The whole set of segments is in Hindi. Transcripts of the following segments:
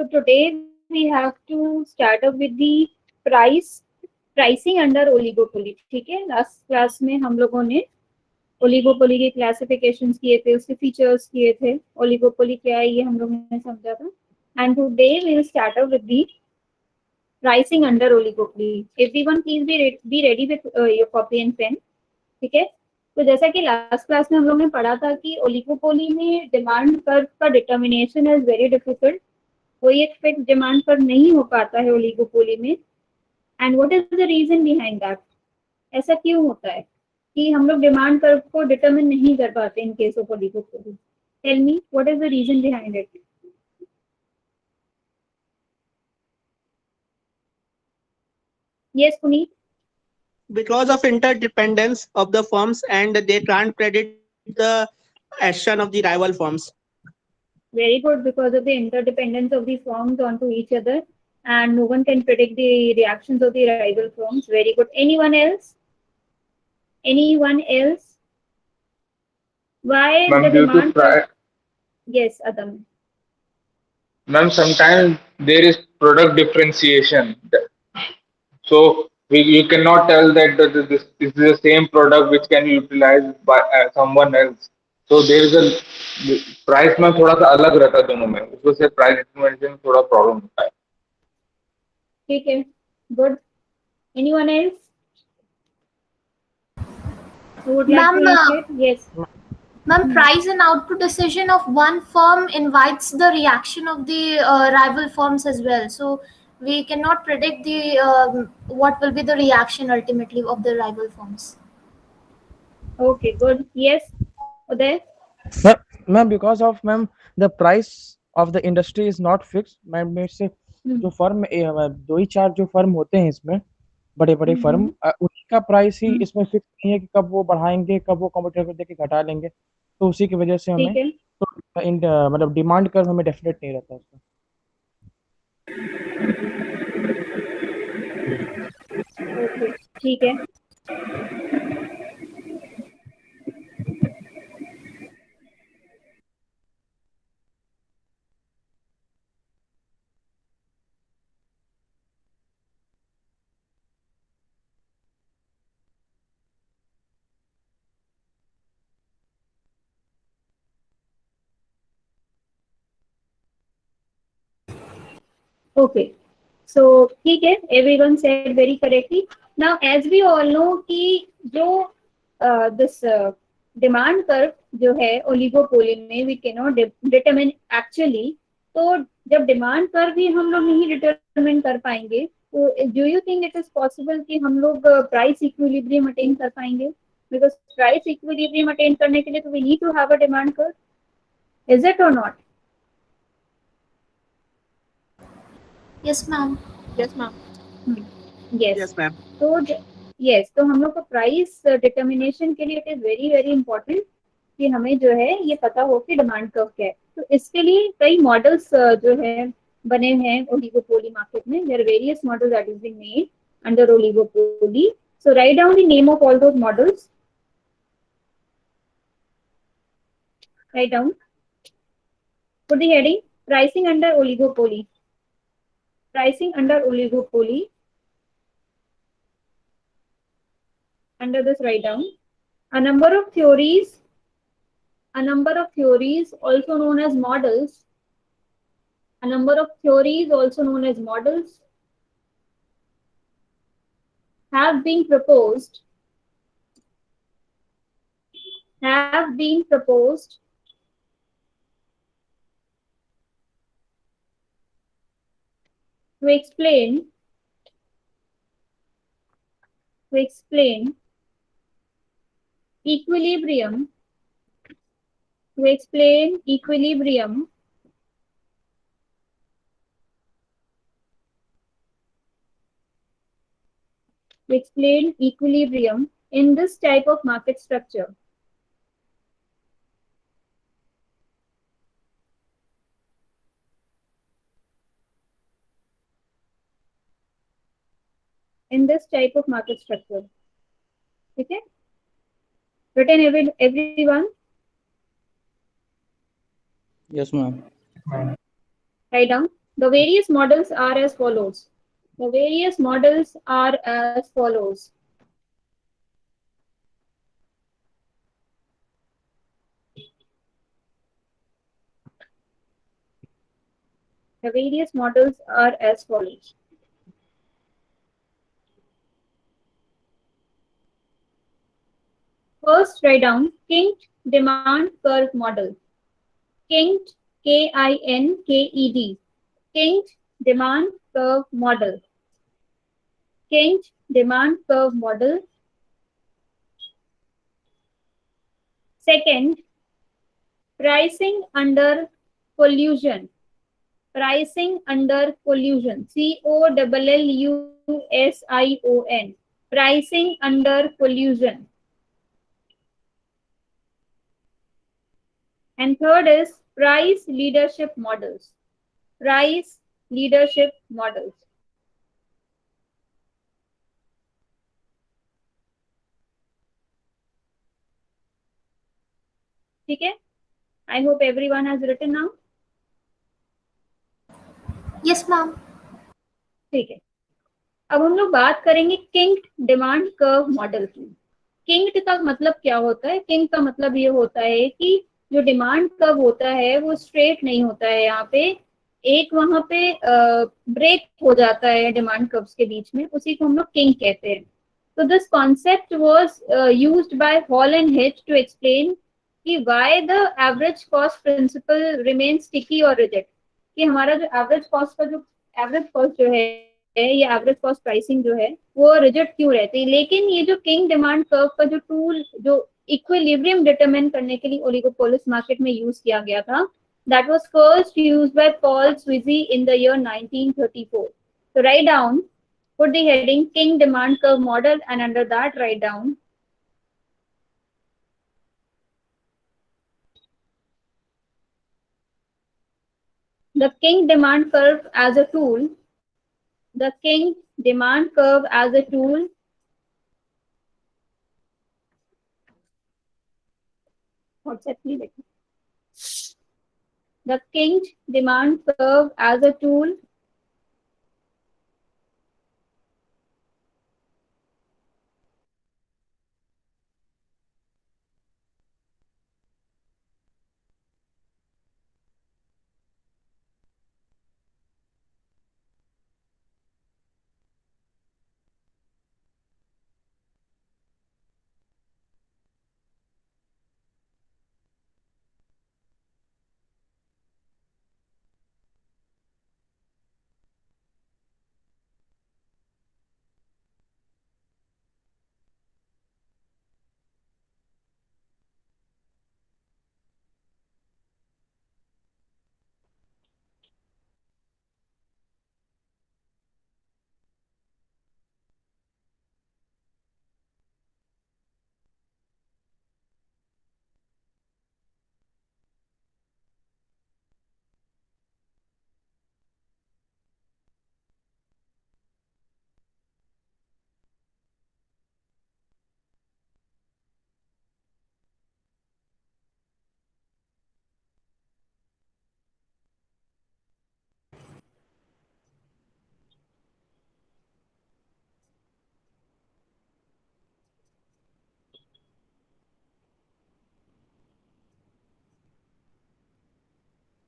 So today we have to start up with the pricing under oligopoly. ठीक है, लास्ट क्लास में हम लोगों ने ओलिगोपोली के क्लासिफिकेशंस किए थे, उसके फीचर्स किए थे, ओलिगोपोली क्या है ये हम लोगों ने समझा था. And today we will start up with the pricing under oligopoly. Everyone please be ready with your copy and pen. ठीक है. तो जैसा कि लास्ट क्लास में हम लोग ने पढ़ा था कि ओलिगोपोली में डिमांड कर्व का डिटर्मिनेशन इज वेरी डिफिकल्ट. कोई एक फिक्स डिमांड कर्व नहीं हो पाता है ओलिगोपोली में. And what is the reason behind that? ऐसा क्यों होता है कि हम लोग डिमांड कर्व को डिटरमिन नहीं कर पाते in case of oligopoly? Tell me what is the reason behind it? Yes Puneet. Because of interdependence of the firms and they can't predict the action of the rival firms. Very good. Because of the interdependence of the firms onto each other, and no one can predict the reactions of the rival firms. Very good. Anyone else? Anyone else? Why Ma'am, the due to demand curve? Yes, Adam. ma'am, sometimes there is product differentiation. So you cannot tell that this is the same product which can be utilized by someone else. So there is a price में थोड़ा सा अलग रहता है दोनों में, उसको से प्राइस डिटरमिनेशन थोड़ा प्रॉब्लम होता है. ठीक है. Good. Anyone else who would like to initiate? Yes. Ma'am, price and output decision of one firm invites the reaction of the rival firms as well. So we cannot predict the what will be the reaction ultimately of the rival firms. Okay, good. Yes, Uday. Ma'am, because of the price of the industry is not fixed. Ma'am में से जो फर्म दो ही चार जो फर्म होते हैं इसमें बड़े बड़े फर्म, उनका प्राइस ही इसमें फिक्स नहीं है कि कब वो बढ़ाएंगे, कब वो कंपटीटर को देके घटा लेंगे. तो उसी की वजह से हमें मतलब डिमांड कर्व हमें डेफिनेट नहीं रहता उसका. ओके, ठीक है. Okay, so ठीक है. Everyone said very correctly. Now, as we all know कि जो this demand curve जो है ओलिगोपोली में we cannot determine actually. तो जब डिमांड कर्व भी हम लोग नहीं डिटरमिन कर पाएंगे, तो do you think it is possible कि हम लोग प्राइस इक्विलिब्रियम अटेन कर पाएंगे? बिकॉज प्राइस इक्विलिब्रियम अटेन करने के लिए तो we need to have a demand curve. Is it और not? Yes, ma'am. Yes, ma'am. Yes. Yes, ma'am. तो yes, तो हम लोग को प्राइस डिटर्मिनेशन के लिए it is very very important कि हमें जो है ये पता हो कि डिमांड कर्व क्या है. तो इसके लिए कई मॉडल्स जो है बने हैं ओलिगोपोली मार्केट में. There are various models that is being made under oligopoly. So write down the name of all those models. Write down. Put the heading pricing under oligopoly. Pricing under oligopoly. Under this, write down a number of theories also known as models. A number of theories also known as models have been proposed to explain equilibrium in this type of market structure. In this type of market structure. Okay? Written everyone? Yes, ma'am. Write down. The various models are as follows. The various models are as follows. The various models are as follows. First, write down kinked demand curve model. Kinked, Kinked, kinked demand curve model. Kinked demand curve model. Second, pricing under collusion. Pricing under collusion. COLLUSION. Pricing under collusion. And third is price leadership models. Price leadership models. ठीक है? I hope everyone has written now. Yes, ma'am. ठीक है, अब हम लोग बात करेंगे किंक्ड डिमांड कर्व मॉडल की। किंक्ड का मतलब क्या होता है? किंक्ड का मतलब ये होता है कि जो डिमांड कर्व होता है वो स्ट्रेट नहीं होता है, यहाँ पे एक वहां पे ब्रेक हो जाता है डिमांड कर्व्स के बीच में, उसी को हम लोग किंक कहते हैं। तो this concept was used by Hall and Hitch to explain कि why the average cost principle remain sticky और रिजिड, कि हमारा जो एवरेज कॉस्ट का जो एवरेज कॉस्ट जो है या एवरेज कॉस्ट प्राइसिंग जो है वो रिजिड क्यों रहती है। लेकिन ये जो किंग डिमांड कर्व का जो टूल जो इक्विलिब्रियम डिटरमाइन करने के लिए ओलिगोपोलिस मार्केट में यूज किया गया था, that was first used by Paul Sweezy in the year 1934. So write down, put the heading King demand curve model, and under that write down the King demand curve as a tool. The King demand curve as a tool the King demand curve as a tool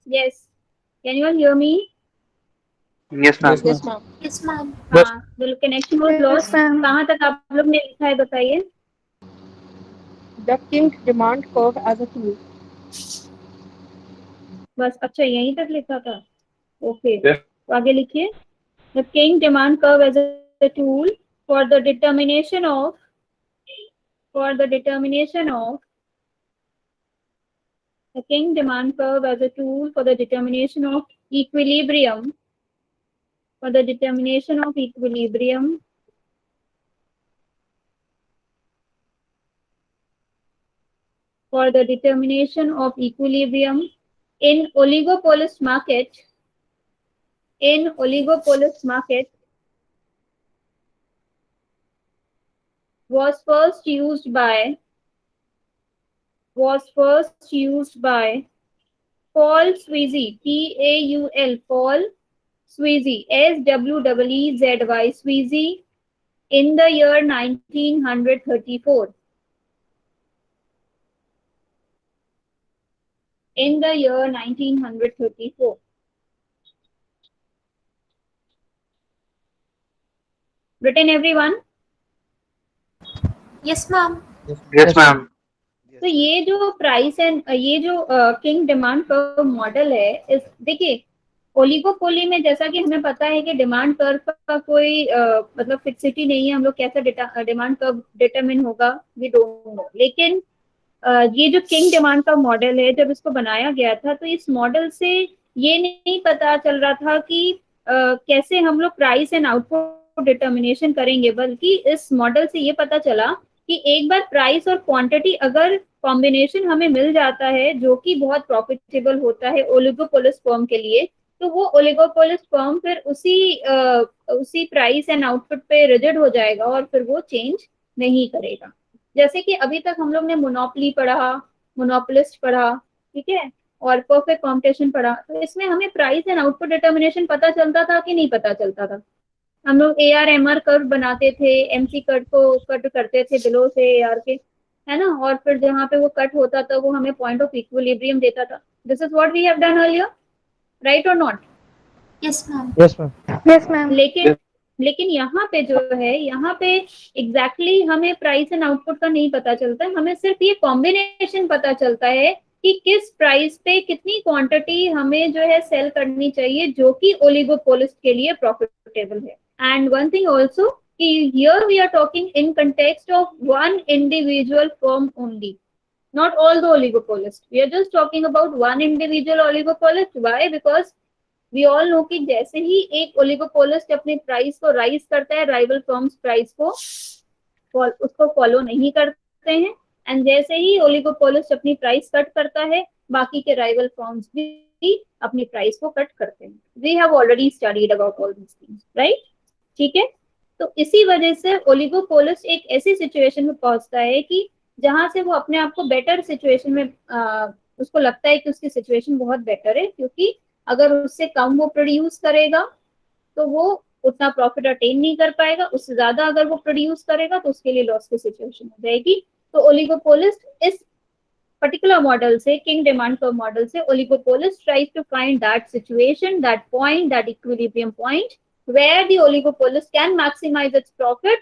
Yes. Can you all hear me? Yes, ma'am. Yes, ma'am. Yes, ma'am. हाँ, बिल्कुल कनेक्शन वॉज लॉस्ट। कहाँ तक आप लोग ने लिखा है बताइए? The king demand curve as a tool. बस, अच्छा यहीं तक लिखा था। Okay, Yes. तो आगे लिखिए। The king demand curve as a tool for the determination of the king demand curve as a tool for the determination of equilibrium for the determination of equilibrium in oligopolis market was first used by Paul Sweezy, Paul Sweezy, SWEEZY, Sweezy, in the year 1934. In the year 1934. Written everyone? Yes, ma'am. Yes, ma'am. तो ये जो प्राइस एंड ये जो किंग डिमांड कर्व मॉडल है, इस देखिए ओलिगोपोली में जैसा कि हमें पता है कि डिमांड कर्व का कोई मतलब फिक्सिटी नहीं है, हम लोग कैसे डिमांड कर्व डिटरमिन होगा वी डोंट नो। लेकिन ये जो किंग डिमांड का मॉडल है, जब इसको बनाया गया था तो इस मॉडल से ये नहीं पता चल रहा था कि कैसे हम लोग प्राइस एंड आउटपुट डिटर्मिनेशन करेंगे, बल्कि इस मॉडल से ये पता चला कि एक बार प्राइस और क्वांटिटी अगर कॉम्बिनेशन हमें मिल जाता है जो कि बहुत प्रॉफिटेबल होता है ओलिगोपोलिस फर्म के लिए, तो वो ओलिगोपोलिस फर्म फिर उसी प्राइस एंड आउटपुट पे रिजिड हो जाएगा और फिर वो चेंज नहीं करेगा। जैसे कि अभी तक हम लोग ने मोनोपोली पढ़ा, मोनोपोलिस्ट पढ़ा, ठीक है, और परफेक्ट कॉम्पिटिशन पढ़ा, तो इसमें हमें प्राइस एंड आउटपुट डिटर्मिनेशन पता चलता था कि नहीं पता चलता था? हम लोग AR-MR कर्व बनाते थे, MC कट को कट करते थे बिलो से AR के, है ना, और फिर जहाँ पे वो कट होता था वो हमें पॉइंट ऑफ इक्विलिब्रियम देता था। This is what we have done earlier, right और not? Yes, ma'am. Yes, ma'am. Yes, ma'am. लेकिन यहाँ पे जो है, यहाँ पे एग्जैक्टली हमें प्राइस एंड आउटपुट का नहीं पता चलता है, हमें सिर्फ ये कॉम्बिनेशन पता चलता है कि किस प्राइस पे कितनी क्वांटिटी हमें जो है सेल करनी चाहिए जो कि ओलिगोपोलिस्ट के लिए प्रॉफिटेबल है। एंड वन थिंग ऑल्सो कि here we are talking in context of one individual firm only, not all the oligopolists. We are just talking about one individual oligopolist. Why? Because we all know कि जैसे ही एक ओलिगोपोलिस्ट अपने प्राइस को राइज करता है, राइवल फर्म्स प्राइस को उसको फॉलो नहीं करते हैं, एंड जैसे ही ओलिगोपोलिस्ट अपनी प्राइस कट करता है, बाकी के राइवल फर्म्स भी अपनी प्राइस को कट करते हैं। We have already studied about all these things, right? ठीक है, तो इसी वजह से ओलिगोपोलिस्ट एक ऐसी सिचुएशन में पहुंचता है कि जहां से वो अपने आप को बेटर सिचुएशन में उसको लगता है कि उसकी सिचुएशन बहुत बेटर है, क्योंकि अगर उससे कम वो प्रोड्यूस करेगा तो वो उतना प्रॉफिट अटेन नहीं कर पाएगा, उससे ज्यादा अगर वो प्रोड्यूस करेगा तो उसके लिए लॉस की सिचुएशन हो जाएगी। तो ओलिगोपोलिस्ट इस पर्टिकुलर मॉडल से, किंग डिमांड कर्व मॉडल से, oligopolist tries to find that situation, that point, that equilibrium point where the oligopolist can maximize its profit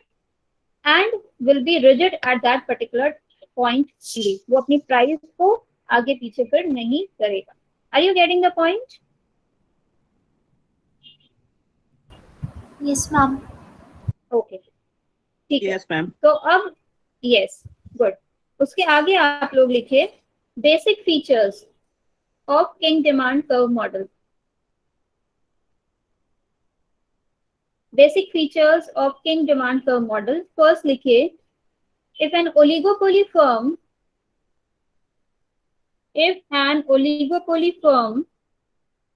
and will be rigid at that particular point only. वो अपनी प्राइस को आगे पीछे फिर नहीं करेगा। Are you getting the point? Yes, ma'am. Okay, ठीक है। Yes, ma'am. तो अब yes, good. उसके आगे आप लोग लिखिए basic features of king demand curve model. Basic features of king demand curve model. First लिखिए, if an oligopoly firm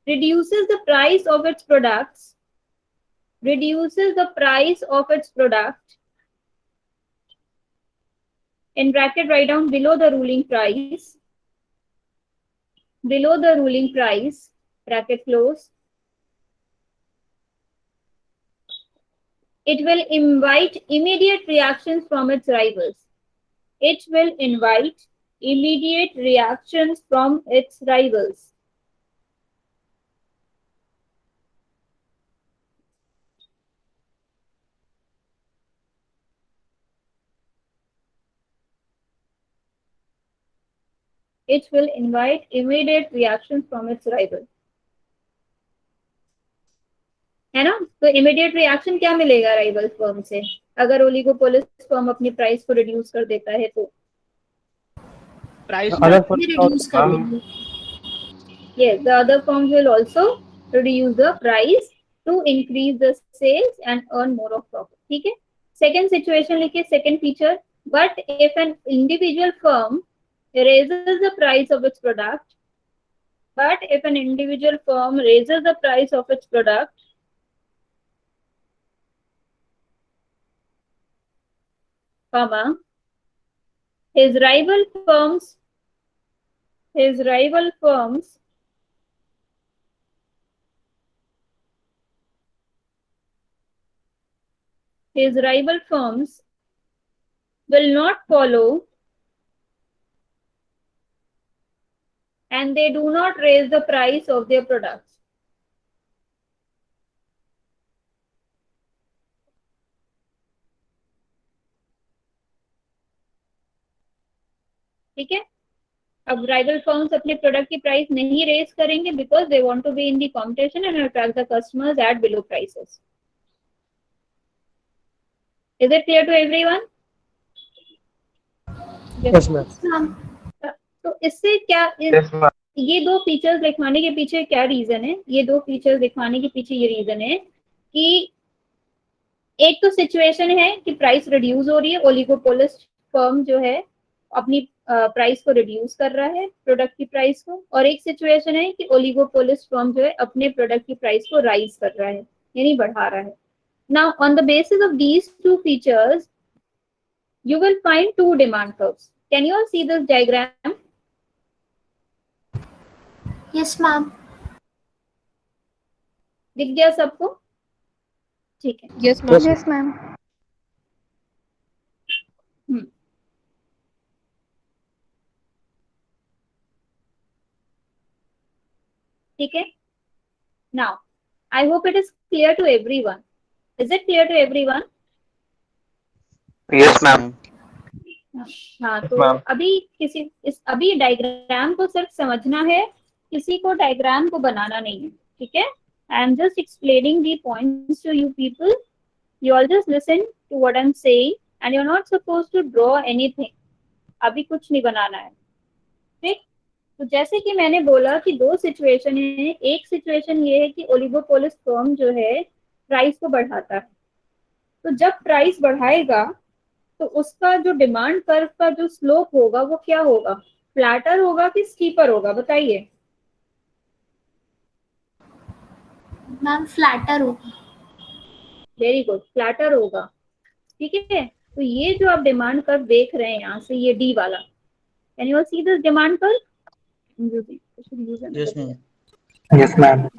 reduces the price of its products, in bracket write down below the ruling price, bracket close, it will invite immediate reactions from its rivals. It will invite immediate reactions from its rivals. It will invite immediate reactions from its rivals. है ना? तो इमीडिएट रिएक्शन क्या मिलेगा राइवल फर्म से अगर ओलिगोपोलिस्ट फर्म अपनी प्राइस को रिड्यूस कर देता है तो? Price Other ma'am. firms Reduce कर देंगे। Yes, the other firms will also reduce the price to increase the sales and earn more of profit. ठीक है? Second situation लिखिए, second feature. But if an individual firm raises the price of its product, comma, his rival firms his rival firms will not follow and they do not raise the price of their products. ठीक है, अब राइवल फर्म्स अपने प्रोडक्ट की प्राइस नहीं रेज करेंगे because they want to be in the competition and attract the customers at below prices. Is it clear to everyone? Yes, ma'am. तो इससे क्या Yes, ma'am. ये दो फीचर्स लिखवाने के पीछे क्या रीजन है? ये दो फीचर्स लिखवाने के पीछे ये रीजन है कि एक तो सिचुएशन है कि प्राइस रिड्यूस हो रही है, ओलिगोपोलिस्ट फर्म जो है अपनी प्राइस को रिड्यूस कर रहा है प्रोडक्ट की प्राइस को, और एक सिचुएशन है कि ओलिगोपोलिस्ट फर्म जो है अपने प्रोडक्ट की प्राइस को राइज कर रहा है यानी बढ़ा रहा है. Now on the basis of these two features you will find two demand curves. Can you all see this diagram? Yes, ma'am. दिख गया सबको? ठीक है. Yes, ma'am. Yes, ma'am. ठीक है. Now, I hope it is clear to everyone. Is it clear to everyone? Yes, ma'am. हाँ, तो ma'am. अभी डायग्राम को सिर्फ समझना है, किसी को डायग्राम को बनाना नहीं है. ठीक है. I am just explaining the points to you people. You all just listen to what I am saying and you are not supposed to draw anything. अभी कुछ नहीं बनाना है. ठीक. तो जैसे कि मैंने बोला कि दो सिचुएशन है. एक सिचुएशन ये है कि ओलिगोपोलिस्ट फर्म जो है प्राइस को बढ़ाता है. तो जब प्राइस बढ़ाएगा तो उसका जो डिमांड कर्व का जो स्लोप होगा वो क्या होगा? फ्लैटर होगा कि स्टीपर होगा? बताइए. मैम फ्लैटर होगा. वेरी गुड, फ्लैटर होगा. ठीक है. तो ये जो आप डिमांड कर्व देख रहे हैं यहाँ से, ये डी वाला, can you see this demand curve? Yes, ma'am. Yes, ma'am.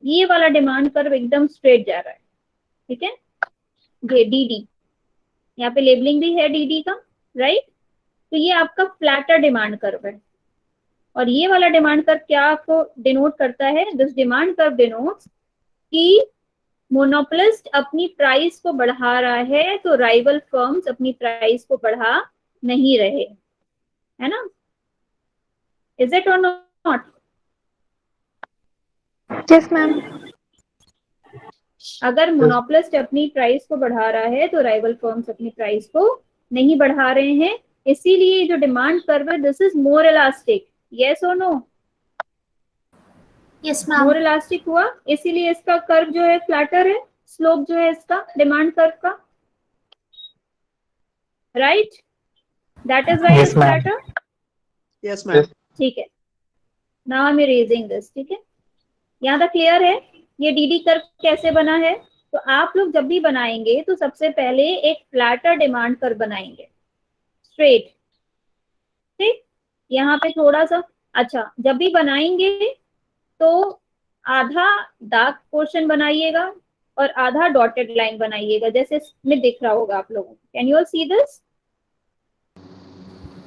ये वाला डिमांड कर्व एकदम स्ट्रेट जा रहा है. ठीक है. ये डी यहाँ पे लेबलिंग भी है डी का, राइट. तो ये आपका फ्लैटर डिमांड कर्व है. और ये वाला डिमांड कर्व क्या आपको डिनोट करता है? दिस डिमांड कर्व डिनोट्स कि मोनोपोलिस्ट अपनी प्राइस को बढ़ा रहा है तो राइवल फर्म्स अपनी प्राइस को बढ़ा नहीं रहे, है ना. इज इट और नॉट? Yes, ma'am. अगर मोनोपोलिस्ट अपनी प्राइस को बढ़ा रहा है तो राइवल फर्म्स अपनी प्राइस को नहीं बढ़ा रहे हैं. इसीलिए जो डिमांड कर्व है this is more elastic. Yes और no? Yes ma'am. More elastic हुआ, इसीलिए इसका कर्व जो है फ्लैटर है. स्लोप जो है इसका डिमांड कर्व का, right. That is why it's Yes, ma'am. Flatter. Yes, ma'am. ठीक है. Now I am erasing this. ठीक है. यहाँ तक क्लियर है? ये डीडी कर्व कैसे बना है? तो आप लोग जब भी बनाएंगे तो सबसे पहले एक फ्लैटर डिमांड कर्व बनाएंगे, स्ट्रेट. ठीक. यहाँ पे थोड़ा सा, अच्छा, जब भी बनाएंगे तो आधा डार्क पोर्शन बनाइएगा और आधा डॉटेड लाइन बनाइएगा, जैसे इसमें दिख रहा होगा आप लोगों को. Can you all see this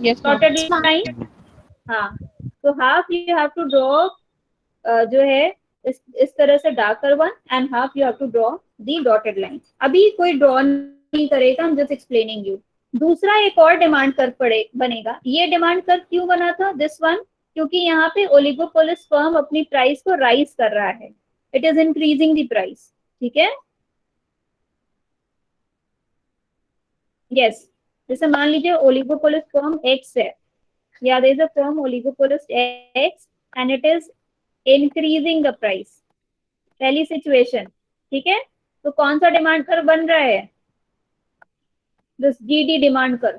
Yes, ma'am. Dotted line? हाँ. तो half you have to draw जो है इस तरह से darker one and half you have to draw the dotted line. अभी कोई ड्रॉ नहीं करेगा, हम जस्ट एक्सप्लेनिंग यू. दूसरा एक और डिमांड कर्व बनेगा. ये डिमांड कर्व क्यों बना था दिस वन? क्योंकि यहाँ पे ओलिगोपोलिस्ट फर्म अपनी प्राइस को राइज कर रहा है. It is increasing the price. ठीक है. यस. जैसे मान लीजिए ओलिगोपोलिस्ट फर्म एक्स है, या there is a firm oligopolist X and it is increasing the price. पहली सिचुएशन. ठीक है. तो कौन सा डिमांड कर्व बन रहा है? This GD demand curve.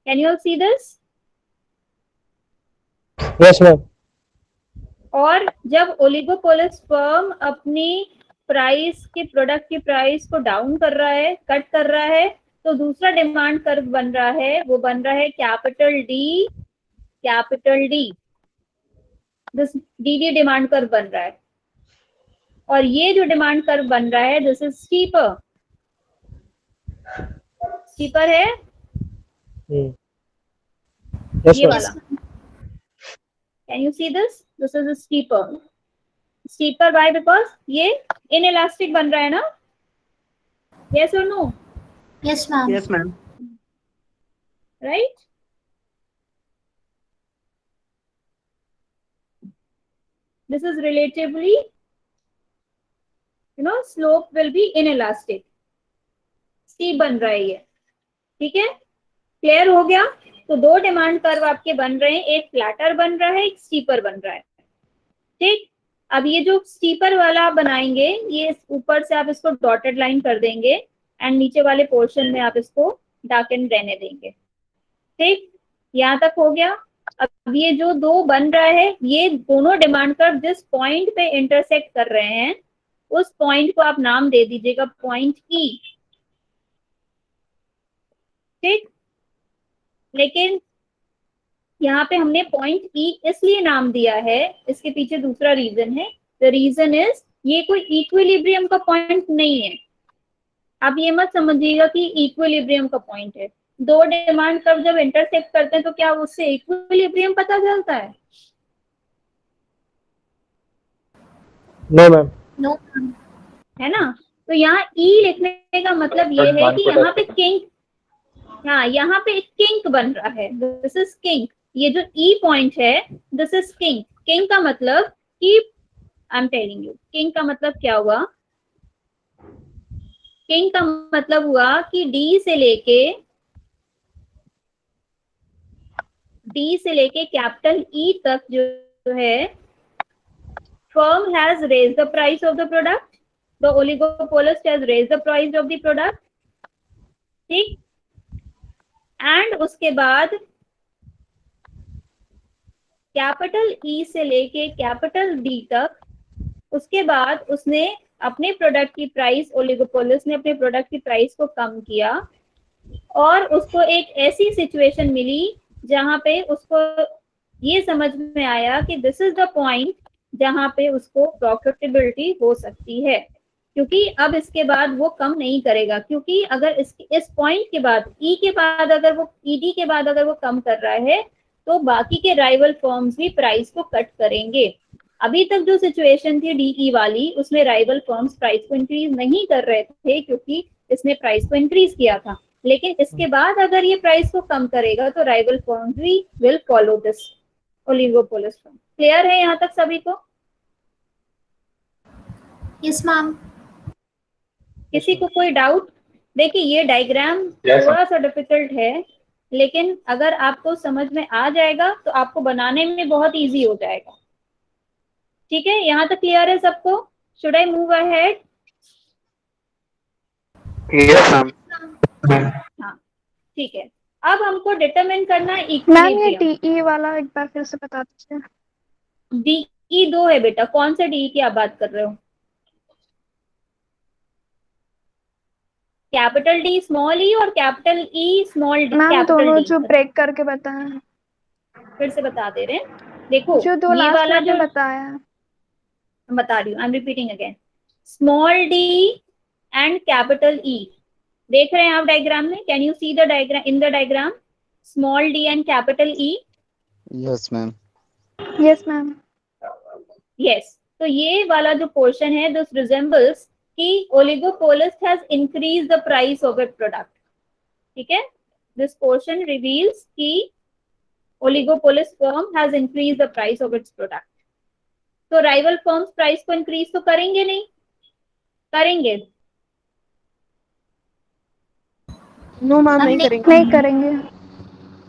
Can you all see this? Yes, ma'am. और जब ओलिगोपोलिस्ट फर्म अपनी प्राइस के प्रोडक्ट की प्राइस को डाउन कर रहा है, कट कर रहा है, तो दूसरा डिमांड कर्व बन रहा है, वो बन रहा है capital D. Capital D. This DD demand curve बन रहा है. और ये जो डिमांड कर्व बन रहा है दिस इज स्टीपर, स्टीपर है Yes, ये ma'am. वाला, can you see this, this is steeper, steeper by because ये इनइलास्टिक बन रहा है ना, यस और no, Yes, ma'am. Yes, ma'am. right? This is relatively, slope will be inelastic, steep बन रहा है ये, ठीक है, क्लियर हो गया। तो दो डिमांड कर्व आपके बन रहे हैं, एक फ्लैटर बन रहा है, एक स्टीपर बन रहा है, ठीक। अब ये जो स्टीपर वाला आप बनाएंगे, ये ऊपर से आप इसको डॉटेड लाइन कर देंगे एंड नीचे वाले पोर्शन में आप इसको डार्क एंड रहने देंगे, ठीक, यहाँ तक हो गया। अब ये जो दो बन रहा है, ये दोनों डिमांड कर्व जिस पॉइंट पे इंटरसेक्ट कर रहे हैं उस पॉइंट को आप नाम दे दीजिएगा पॉइंट ई, ठीक। लेकिन यहाँ पे हमने पॉइंट ई इसलिए नाम दिया है, इसके पीछे दूसरा रीजन है। द रीजन इज ये कोई इक्विलिब्रियम का पॉइंट नहीं है, आप ये मत समझिएगा कि इक्विलिब्रियम का पॉइंट है। दो डिमांड कर्व जब इंटरसेक्ट करते हैं तो क्या उससे इक्विलिब्रियम पता चलता है? No, ma'am. No, ma'am. है ना। तो यहाँ ई लिखने का मतलब ये है कि यहाँ पे किंक, हाँ यहाँ पे किंक बन रहा है, दिस इज किंक। ये जो ई पॉइंट है दिस इज किंक। किंक का मतलब कि I am telling you, kink का मतलब क्या हुआ, किंक का मतलब हुआ कि डी से लेके कैपिटल ई तक जो है, firm has raised the price of the product, the oligopolist has raised the price of the product, ठीक। एंड उसके बाद कैपिटल ई से लेके कैपिटल डी तक, उसके बाद उसने अपने प्रोडक्ट की प्राइस, ओलिगोपोलिस्ट ने अपने प्रोडक्ट की प्राइस को कम किया और उसको एक ऐसी सिचुएशन मिली जहां पे उसको ये समझ में आया कि दिस इज द पॉइंट जहां पे उसको प्रॉफिटेबिलिटी हो सकती है, क्योंकि अब इसके बाद वो कम नहीं करेगा, क्योंकि अगर इस पॉइंट के बाद ई के बाद अगर वो ईडी के बाद अगर वो कम कर रहा है तो बाकी के राइवल फर्म्स भी प्राइस को कट करेंगे। अभी तक जो सिचुएशन थी डीई वाली, उसमें राइवल फर्म्स प्राइस को इंक्रीज नहीं कर रहे थे क्योंकि इसने प्राइस को इंक्रीज किया था, लेकिन इसके बाद अगर ये प्राइस को कम करेगा तो राइवल फर्म्स भी will follow this oligopolist firm. Clear है यहाँ तक सभी को? Yes, ma'am. किसी को कोई डाउट? देखिए ये डायग्राम Yes, थोड़ा सा डिफिकल्ट है, लेकिन अगर आपको समझ में आ जाएगा तो आपको बनाने में बहुत इजी हो जाएगा, ठीक है। यहाँ तक क्लियर है सबको? Should I move ahead? Yes, ma'am. हाँ ठीक है। अब हमको डिटरमिन करना मैम ये इक्विलिब्रियम। टीई वाला एक बार फिर से बता दीजिए। डीई दो है बेटा, कौन से डीई की आप बात कर रहे हो? कैपिटल डी स्मॉल ई और capital E small D ma'am capital दोनों डी। जो ब्रेक करके बताए हैं, फिर से बता दे रहे हैं, देखो जो दो ये लास्ट वाला में जो बताया है। मैं बता रही हूँ, I am repeating again, small D and capital E. देख रहे हैं आप डायग्राम में? Can you see the diagram, in the diagram small D and capital E? Yes, ma'am. Yes ma'am. Yes. तो ये वाला जो पोर्शन है दिस रिजेंबल्स कि oligopolist has increase the price of it product, ठीक है। दिस पोर्शन रिवील्स कि oligopolist firm has increase the price of its product. तो राइवल फर्म्स प्राइस को इंक्रीज तो करेंगे नहीं? करेंगे? नो मैम नहीं करेंगे। नहीं करेंगे।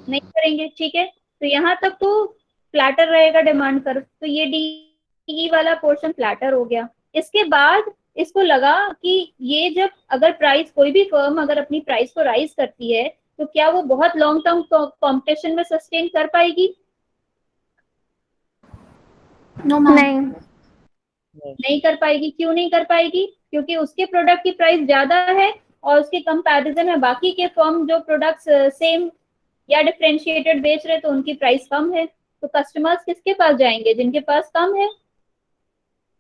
नहीं करेंगे, ठीक है। तो यहाँ तक तो फ्लैटर रहेगा डिमांड कर्व, तो ये डी वाला पोर्शन फ्लैटर हो गया। इसके बाद इसको लगा कि ये जब अगर प्राइस, कोई भी फर्म अगर अपनी प्राइस को राइज करती है तो क्या वो बहुत लॉन्ग टर्म कंपटीशन में सस्टेन कर पाएगी? No, ma'am. नहीं। नहीं कर पाएगी। क्यों नहीं कर पाएगी? क्योंकि उसके प्रोडक्ट की प्राइस ज्यादा है और उसके कंपैरिजन में बाकी के फर्म जो प्रोडक्ट्स सेम या डिफरेंशिएटेड बेच रहे तो उनकी प्राइस कम है। तो कस्टमर्स किसके पास जाएंगे? जिनके पास कम है।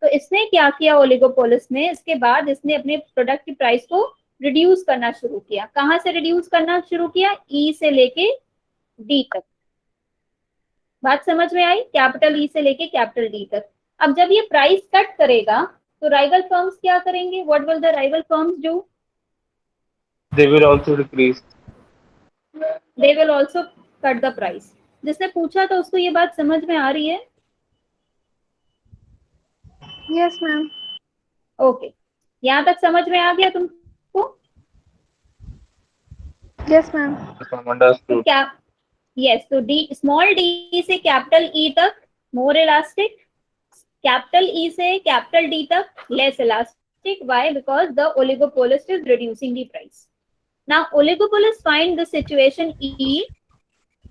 तो इसने क्या किया ओलिगोपोलिस ने, इसके बाद इसने अपने प्रोडक्ट की प्राइस को रिड्यूस करना शुरू किया। कहाँ से रिड्यूस करना शुरू किया? ई से लेके डी तक। बात समझ में आई? कैपिटल ई से लेके कैपिटल डी तक। अब जब ये प्राइस कट करेगा तो राइवल फर्म्स क्या करेंगे? What will the rival firms do? They will also decrease. They will also cut the price. जिसने पूछा तो उसको ये बात समझ में आ रही है? Yes ma'am. ओके, यहाँ तक समझ में आ गया तुमको? Yes ma'am. Understood. क्या? यस, तो डी, स्मॉल डी से कैपिटल ई तक मोर इलास्टिक, कैपिटल ई से कैपिटल डी तक less elastic. Why? Because the oligopolist is reducing the price. Now oligopolist find the situation E,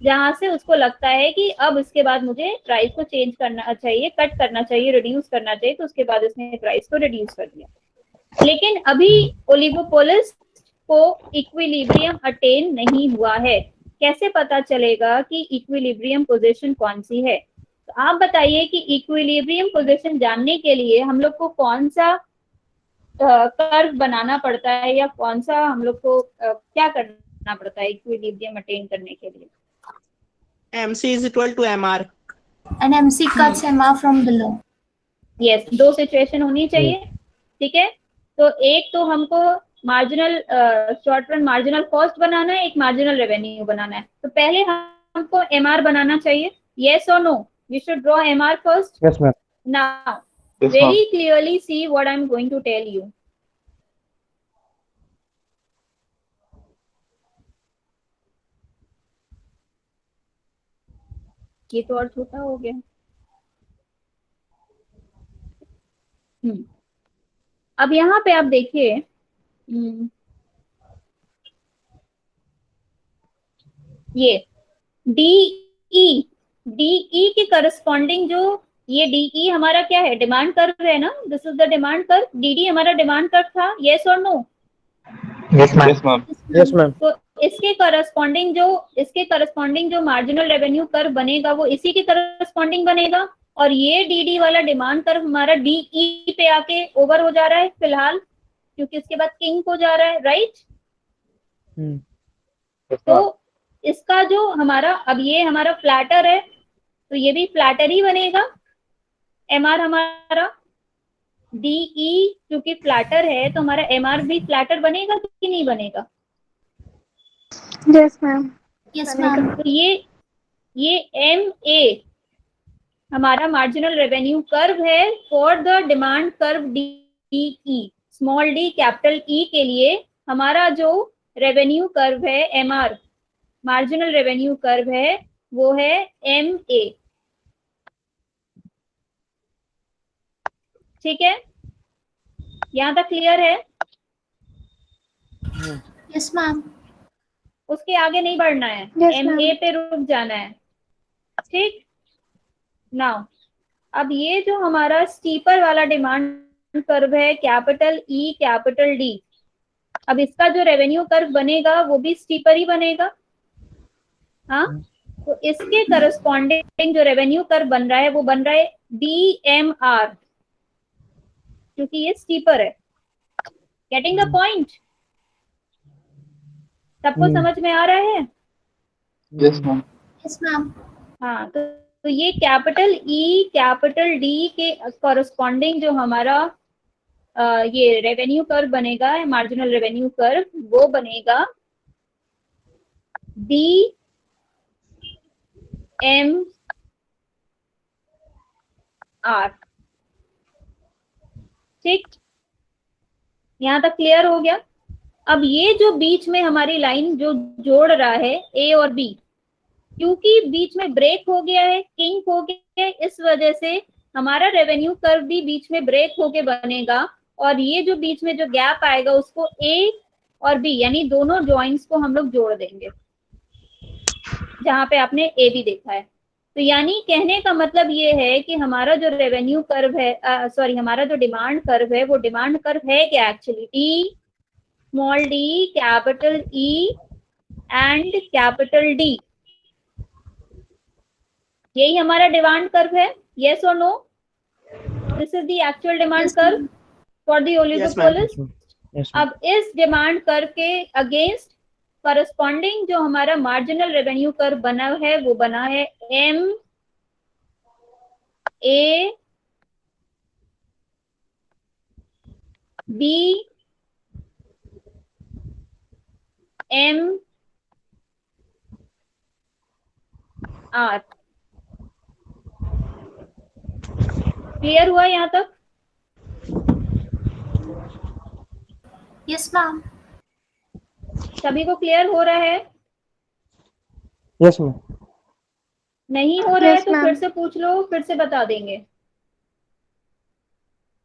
जहां से उसको लगता है कि अब इसके बाद मुझे प्राइस को चेंज करना चाहिए, कट करना चाहिए, रिड्यूस करना चाहिए, तो उसके बाद इसने प्राइस को रिड्यूस कर दिया। लेकिन अभी ओलिगोपोलिस को इक्विलिब्रियम अटेन नहीं हुआ है। कैसे पता चलेगा कि इक्विलिब्रियम पोजीशन कौन सी है? तो आप बताइए कि इक्विलिब्रियम पोजीशन जानने के लिए हम लोग को कौन सा कर्व बनाना पड़ता है, या कौन सा हम लोग को क्या करना पड़ता है इक्विलिब्रियम अटेन करने के लिए? MC is equal to MR. And MC cuts MR from below. Yes, दो सिचुएशन होनी चाहिए, ठीक है। तो एक तो हमको marginal short run marginal cost बनाना है, एक मार्जिनल रेवेन्यू बनाना है। तो पहले हमको MR बनाना चाहिए। यस और no? We should draw MR first. Yes ma'am. Now Yes, very ma'am. clearly see what I'm going to tell you. ये तो और छोटा हो गया। अब यहाँ पे आप देखिए, ये DE के करस्पॉन्डिंग जो ये DE हमारा क्या है? डिमांड कर्व है ना। This is the demand curve. DD हमारा डिमांड कर्व था। यस और no? Yes, ma'am. Yes ma'am. तो इसके करस्पॉन्डिंग जो मार्जिनल रेवेन्यू कर्व बनेगा वो इसी के करस्पॉन्डिंग बनेगा। और ये DD वाला डिमांड कर्व हमारा DE पे आके ओवर हो जा रहा है फिलहाल, क्योंकि इसके बाद किंग हो जा रहा है, राइट? Yes, तो ma'am. इसका जो हमारा, अब ये हमारा फ्लैटर है तो ये भी फ्लैटर ही बनेगा। MR हमारा DE क्योंकि फ्लैटर है तो हमारा MR भी फ्लैटर बनेगा कि नहीं बनेगा? Yes ma'am. Yes, ma'am. तो ये MA हमारा मार्जिनल रेवेन्यू कर्व है for the demand curve DE। Small d capital E के लिए हमारा जो रेवेन्यू कर्व है MR, मार्जिनल रेवेन्यू कर्व है, वो है MA। ठीक है, यहाँ तक क्लियर है? Yes, ma'am. उसके आगे नहीं बढ़ना है। Yes, ma'am. MA पे रुक जाना है, ठीक। नाउ अब ये जो हमारा स्टीपर वाला डिमांड कर्व है कैपिटल E कैपिटल D, अब इसका जो रेवेन्यू कर्व बनेगा वो भी स्टीपर ही बनेगा। हाँ, तो इसके करस्पॉन्डिंग जो रेवेन्यू कर्व बन रहा है वो बन रहा है DMR, क्योंकि ये स्टीपर है। Getting the point? सबको समझ में आ रहा है? Yes, ma'am. Yes, ma'am. हाँ, तो ये कैपिटल E कैपिटल D के कॉरस्पॉन्डिंग जो हमारा ये रेवेन्यू कर्व बनेगा, मार्जिनल रेवेन्यू कर्व, वो बनेगा DMR। ठीक, यहाँ तक क्लियर हो गया? अब ये जो बीच में हमारी लाइन जो जोड़ रहा है A और B, क्योंकि बीच में ब्रेक हो गया है, किंग हो गया है, इस वजह से हमारा रेवेन्यू कर्व भी बीच में ब्रेक होके बनेगा। और ये जो बीच में जो गैप आएगा उसको A और B यानी दोनों जॉइंट्स को हम लोग जोड़ देंगे, जहां पे आपने A भी देखा है। तो यानी कहने का मतलब ये है कि हमारा जो रेवेन्यू कर्व है, सॉरी हमारा जो डिमांड कर्व है, वो डिमांड कर्व है क्या actually? D small d capital E and capital D, यही हमारा डिमांड कर्व है। यस और no? This is the actual demand curve for the Yes, oligopolies. Yes, ma'am. अब इस डिमांड कर्व के अगेंस्ट करस्पॉन्डिंग जो हमारा मार्जिनल रेवेन्यू कर्व बना है वो बना है M A B M R. Clear हुआ यहाँ तक? Yes, ma'am. सभी को क्लियर हो रहा है? Yes, ma'am. नहीं हो रहा है Yes, तो ma'am. फिर से पूछ लो, फिर से बता देंगे।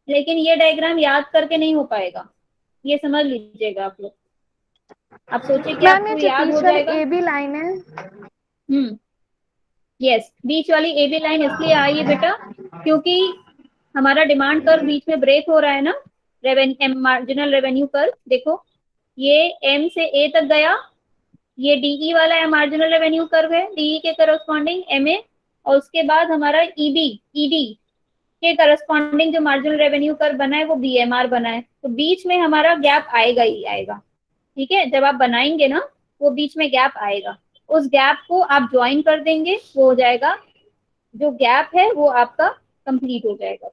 लेकिन ये डायग्राम याद करके नहीं हो पाएगा, ये समझ लीजिएगा आप लोग। आप सोचिए कि मैम ये आपको जो याद हो बीच वाली जाएगा। ए बी लाइन है, यस, बीच वाली ए बी लाइन इसलिए आई है बेटा क्योंकि हमारा डिमांड कर्व बीच में ब्रेक हो रहा है ना, मार्जिनल रेवेन्यू कर्व। देखो ये एम से ए तक गया, ये डीई वाला है मार्जिनल रेवेन्यू कर्व है, डीई के करस्पॉन्डिंग एमए, और उसके बाद हमारा ईडी ईडी के करस्पॉन्डिंग जो मार्जिनल रेवेन्यू कर्व बना है वो बीएमआर बना है। तो बीच में हमारा गैप आएगा ही आएगा, ठीक है। जब आप बनाएंगे ना वो बीच में गैप आएगा, उस गैप को आप ज्वाइन कर देंगे, वो हो जाएगा, जो गैप है वो आपका कंप्लीट हो जाएगा।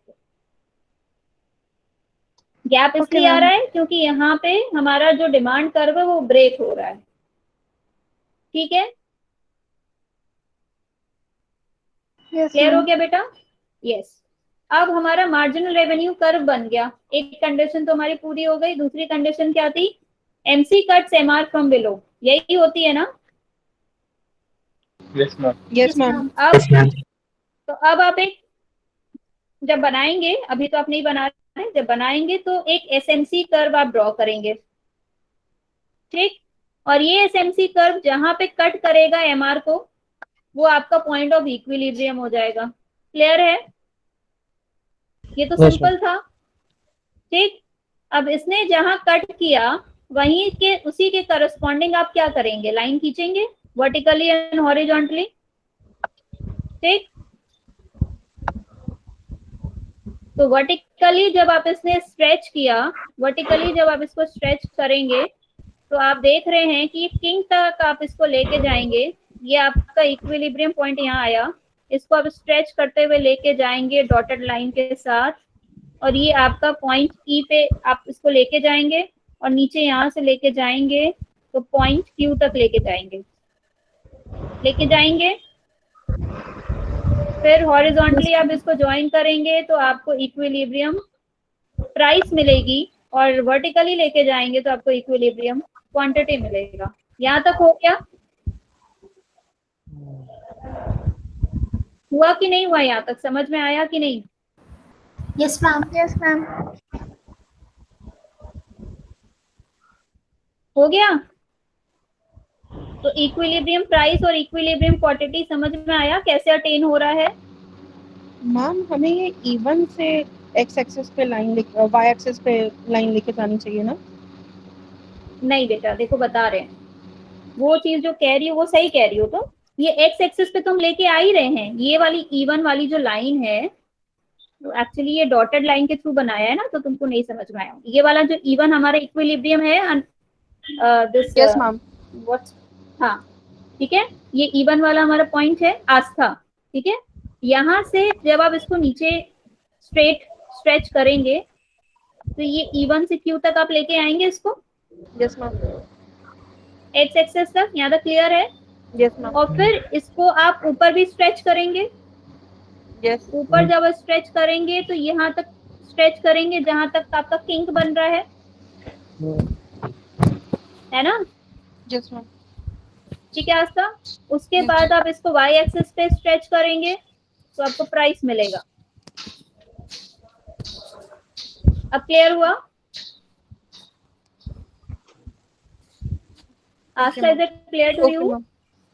गैप इसलिए आ ma'am. रहा है क्योंकि यहाँ पे हमारा जो डिमांड कर्व है वो ब्रेक हो रहा है, ठीक है। yes क्लियर हो ma'am. गया बेटा? यस। अब हमारा मार्जिनल रेवेन्यू कर्व बन गया, एक कंडीशन तो हमारी पूरी हो गई। दूसरी कंडीशन क्या थी? MC cuts MR from below, यही होती है ना? Yes, ma'am. Yes, ma'am. अब तो अब आप एक जब बनाएंगे, अभी तो आप नहीं बना रहे हैं, जब बनाएंगे तो एक एसएमसी कर्व आप ड्रॉ करेंगे, ठीक। और ये एसएमसी कर्व जहां पे कट करेगा एमआर को वो आपका पॉइंट ऑफ इक्विलिब्रियम हो जाएगा। क्लियर है? ये तो Yes, सिंपल था, ठीक। अब इसने जहां कट किया वहीं के उसी के करस्पॉन्डिंग आप क्या करेंगे? लाइन खींचेंगे वर्टिकली एंड हॉरिजॉन्टली, ठीक। तो वर्टिकली जब आप इसने स्ट्रेच किया, वर्टिकली जब आप इसको स्ट्रेच करेंगे तो आप देख रहे हैं कि किंग तक आप इसको लेके जाएंगे। ये आपका इक्विलिब्रियम पॉइंट यहाँ आया, इसको आप स्ट्रेच करते हुए लेके जाएंगे डॉटेड लाइन के साथ, और ये आपका पॉइंट ई पे आप इसको लेके जाएंगे और नीचे यहाँ से लेके जाएंगे तो पॉइंट क्यू तक लेके जाएंगे। फिर हॉरिजॉन्टली आप इसको ज्वाइन करेंगे तो आपको इक्विलिब्रियम प्राइस मिलेगी, और वर्टिकली लेके जाएंगे तो आपको इक्विलिब्रियम क्वांटिटी मिलेगा। यहाँ तक हो गया? हुआ कि नहीं हुआ? यहाँ तक समझ में आया कि नहीं? Yes, ma'am. Yes ma'am. हो गया? तो इक्विलिब्रियम प्राइस और इक्विलिब्रियम क्वांटिटी समझ में आया कैसे अटेन हो रहा है? मैम हमें ये इवन से एक्स एक्सिस पे लाइन वाई एक्सिस पे लाइन लेके जानी चाहिए ना? नहीं बेटा, देखो बता रहे हैं, वो चीज जो कह रही हो वो सही कह रही हो। तो ये एक्स एक्सिस पे तुम लेके आ ही रहे हैं, ये वाली इवन वाली जो लाइन है तो एक्चुअली ये डॉटेड लाइन के थ्रू बनाया है ना, तो तुमको नहीं समझ में आया। ये वाला जो इवन हमारा इक्विलिब्रियम है दिस यस मैम। व्हाट, हाँ ठीक है, ये इवन वाला हमारा पॉइंट है आस्था, ठीक है। यहाँ से जब आप इसको नीचे स्ट्रेट स्ट्रेच करेंगे तो ये इवन से क्यू तक आप लेके आएंगे इसको, यस मैम। एक्स एक्सेस तक। यहाँ तक क्लियर है? Yes ma'am. और फिर इसको आप ऊपर भी स्ट्रेच करेंगे, यस। ऊपर जब स्ट्रेच करेंगे तो यहाँ तक स्ट्रेच करेंगे जहां तक आपका किंक बन रहा है ना? Yes ma'am. ठीक है आस्था। उसके बाद आप इसको वाई एक्सिस पे स्ट्रेच करेंगे तो आपको प्राइस मिलेगा। अब क्लियर हुआ? Aastha, is it clear to you?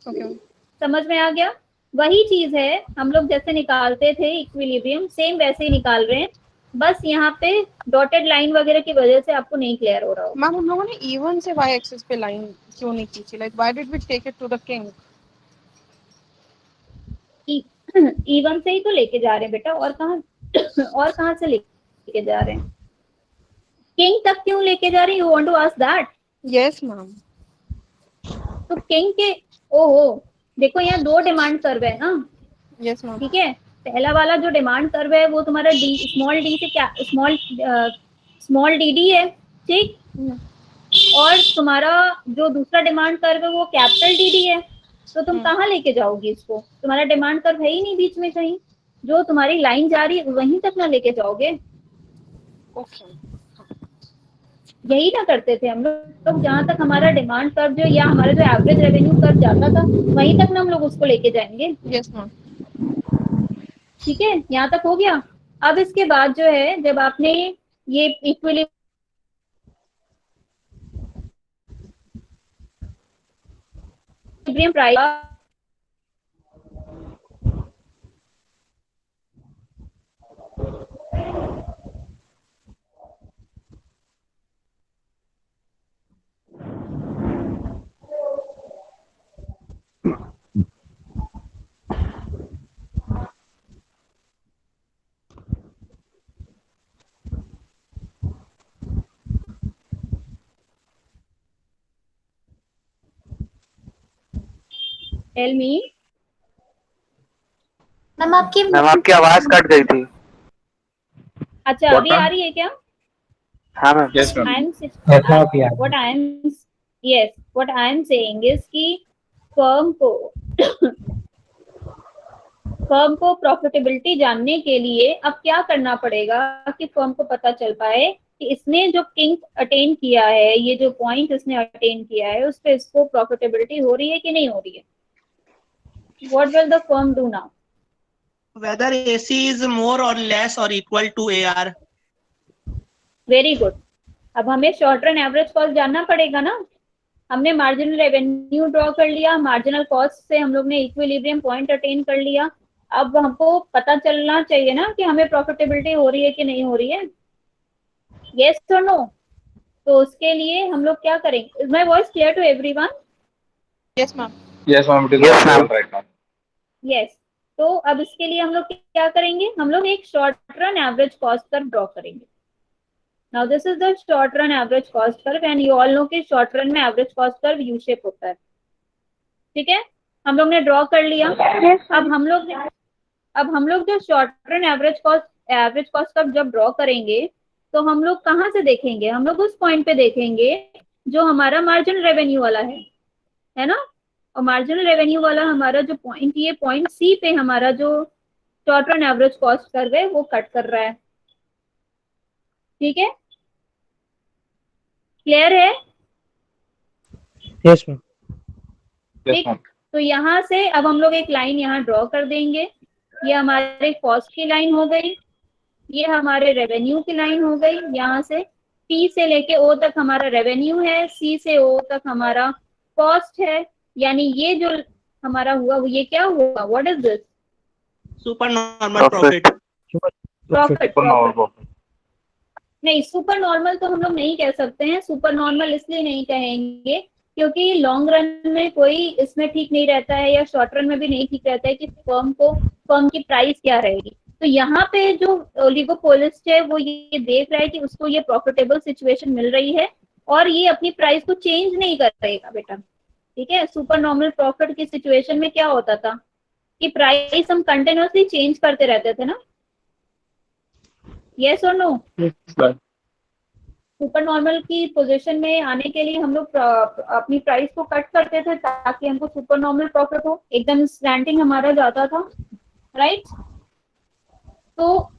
Okay. समझ में आ गया? वही चीज है, हम लोग जैसे निकालते थे इक्विलिब्रियम, सेम वैसे ही निकाल रहे हैं, बस यहाँ पे डॉटेड लाइन वगैरह की वजह से आपको नहीं क्लियर हो रहा हो। मैम हम लोगों ने इवन से वाई एक्सिस पे लाइन क्यों नहीं खींची? Like why did we take it to the king? Even से ही तो लेके जा रहे हैं बेटा, और कहाँ और कहाँ से लेके जा रहे हैं? किंग तक क्यों लेके जा रहे हैं? You want to ask that? Yes ma'am. तो किंग के, ओहो देखो यहाँ 2 डिमांड कर्व है ना, यस मैम। ठीक है। पहला वाला जो डिमांड कर्व है वो तुम्हारा डी, स्मॉल डी से क्या, स्मॉल डी डी है, ठीक। और तुम्हारा जो दूसरा डिमांड कर्व है वो कैपिटल डी डी है। तो तुम कहाँ लेके जाओगी इसको? तुम्हारा डिमांड कर्व है ही नहीं बीच में कहीं, जो तुम्हारी लाइन जा रही है वहीं तक ना लेके जाओगे। ओके। यही ना करते थे हम लोग, जहाँ तक हमारा डिमांड कर्व जो या हमारा जो एवरेज रेवेन्यू कर्व जाता था वहीं तक ना हम लोग उसको लेके जाएंगे। Yes ma'am. ठीक है, यहाँ तक हो गया। अब इसके बाद जो है, जब आपने ये equilibrium price, tell me. Ma'am आपकी आपकी आवाज कट गई थी। अच्छा What, अभी आ ma'am? रही है क्या? हाँ ma'am. Yes, ma'am. What I am saying is कि फर्म को प्रॉफिटेबिलिटी जानने के लिए अब क्या करना पड़ेगा कि फर्म को पता चल पाए कि इसने जो किंग अटेन किया है, ये जो पॉइंट इसने अटेन किया है, उस पे इसको प्रॉफिटेबिलिटी हो रही है कि नहीं हो रही है। What will the firm do now? Whether AC is more or less or equal to AR. Very good. अब हमें शॉर्ट रन एवरेज कॉस्ट जानना पड़ेगा ना। हमने मार्जिनल रेवेन्यू ड्रॉ कर लिया, मार्जिनल कॉस्ट से हम लोग ने इक्विलिब्रियम पॉइंट अटेन कर लिया। अब हमको पता चलना चाहिए ना कि हमें प्रॉफिटेबिलिटी हो रही है कि नहीं हो रही है। यस और नो? तो उसके लिए हम लोग क्या करेंगे? Is my voice clear to everyone? Yes ma'am. Yes, ma'am. It is Yes, audible ma'am. right now. Yes. तो अब इसके लिए हम लोग क्या करेंगे? हम लोग एक short run average cost curve draw करेंगे। Now this is the short run average cost curve and you all know कि short run में average cost curve U shape होता है। ठीक है, हम लोग ने ड्रॉ कर लिया। अब हम लोग जो short run average cost curve जब ड्रॉ करेंगे तो हम लोग कहाँ से देखेंगे? हम लोग उस पॉइंट पे देखेंगे जो हमारा मार्जिनल रेवेन्यू वाला है ना। और मार्जिनल रेवेन्यू वाला हमारा जो पॉइंट, ये पॉइंट सी पे हमारा जो short run average cost curve है वो कट कर रहा है। ठीक है, क्लियर है? Yes ma'am. Yes, ठीक, ma'am. तो यहाँ से अब हम लोग एक लाइन यहाँ ड्रॉ कर देंगे। ये हमारे कॉस्ट की लाइन हो गई, ये हमारे रेवेन्यू की लाइन हो गई। यहाँ से P से लेके O तक हमारा रेवेन्यू है, C से O तक हमारा कॉस्ट है। यानी ये जो हमारा हुआ ये क्या हुआ? What is this? Supernormal profit. Profit. Supernormal profit. नहीं, सुपर नॉर्मल तो हम लोग नहीं कह सकते हैं। सुपर नॉर्मल इसलिए नहीं कहेंगे क्योंकि लॉन्ग रन में कोई इसमें ठीक नहीं रहता है, या शॉर्ट रन में भी नहीं ठीक रहता है कि फर्म की प्राइस क्या रहेगी। तो यहाँ पे जो ओलिगोपोलिस्ट है वो ये देख रहा है कि उसको ये प्रॉफिटेबल सिचुएशन मिल रही है और ये अपनी प्राइस को चेंज नहीं करेगा बेटा। ठीक है, सुपर नॉर्मल प्रॉफिट की सिचुएशन में क्या होता था कि प्राइस हम कंटिन्यूअसली चेंज करते रहते थे ना। यस और no? Yes, ma'am. Super normal की पोजीशन में आने के लिए हम लोग अपनी प्राइस को कट करते थे ताकि हमको सुपर नॉर्मल प्रॉफिट हो, एकदम स्लैंटिंग हमारा जाता था, राइट। तो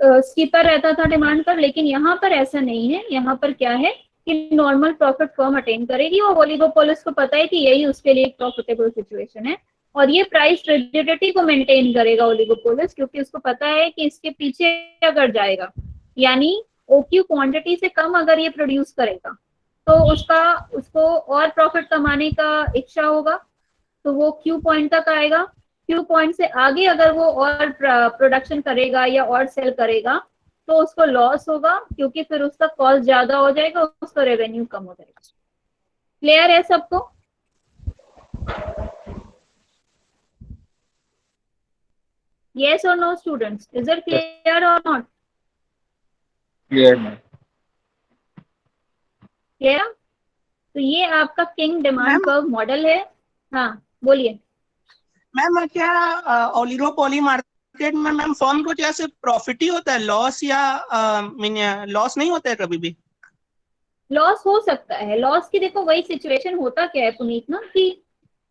स्कीपर रहता था डिमांड पर, लेकिन यहाँ पर ऐसा नहीं है। यहाँ पर क्या है कि नॉर्मल प्रॉफिट फर्म अटेन करेगी और ओलिगोपोलिस को पता है कि यही उसके लिए एक प्रॉफिटेबल सिचुएशन है और ये प्राइस रिजिडिटी को मेंटेन करेगा ओलिगोपोलिस, क्योंकि उसको पता है कि इसके पीछे अगर जाएगा यानी OQ क्वांटिटी से कम अगर ये प्रोड्यूस करेगा तो उसको और प्रॉफिट कमाने का इच्छा होगा, तो वो Q पॉइंट तक आएगा। Q पॉइंट से आगे अगर वो और प्रोडक्शन करेगा या और सेल करेगा तो उसको लॉस होगा, क्योंकि फिर उसका कॉस्ट ज्यादा हो जाएगा, उसका रेवेन्यू कम हो जाएगा। क्लियर है सबको? Yes or no, students? Is it clear or not? Clear, ma'am. Clear? तो ये आपका king demand ma'am curve model है. हाँ बोलिए. मैम क्या ओलिगोपोली मार्केट में मैम फर्म को क्या सिर्फ प्रॉफिट ही होता है, लॉस या लॉस नहीं होता है कभी भी? लॉस हो सकता है. लॉस की देखो वही सिचुएशन होता क्या है पुनीत ना, कि